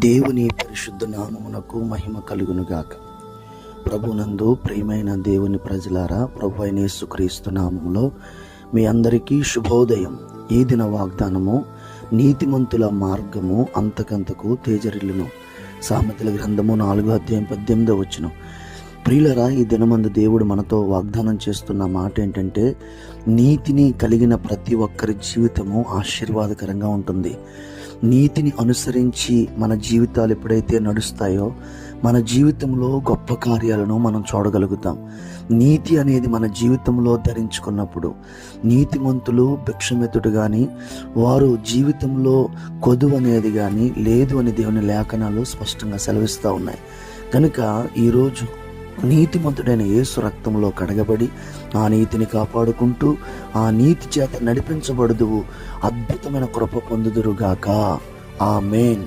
దేవుని పరిశుద్ధ నామమునకు మహిమ కలుగునుగాక. ప్రభునందు ప్రియమైన దేవుని ప్రజలారా, ప్రభు అయిన యేసుక్రీస్తు నామములో మీ అందరికీ శుభోదయం. ఈ దిన వాగ్దానము, నీతిమంతుల మార్గము అంతకంతకు తేజరిల్లును. సామెతల గ్రంథము 4:18. ప్రియులరా, ఈ దినమందు దేవుడు మనతో వాగ్దానం చేస్తున్న మాట ఏంటంటే, నీతిని కలిగిన ప్రతి ఒక్కరి జీవితము ఆశీర్వాదకరంగా ఉంటుంది. నీతిని అనుసరించి మన జీవితాలు ఎప్పుడైతే నడుస్తాయో, మన జీవితంలో గొప్ప కార్యాలను మనం చూడగలుగుతాం. నీతి అనేది మన జీవితంలో ధరించుకున్నప్పుడు, నీతిమంతులు భిక్షమెత్తుడు కానీ, వారు జీవితంలో కొదువు అనేది కానీ లేదు అని దేవుని లేఖనాలు స్పష్టంగా సెలవిస్తూ ఉన్నాయి. కనుక ఈరోజు నీతిమంతుడైన యేసు రక్తంలో కడగబడి ఆ నీతిని కాపాడుకుంటూ ఆ నీతి చేత నడిపించబడుదువు, అద్భుతమైన కృప పొందుదురుగాక. ఆమేన్.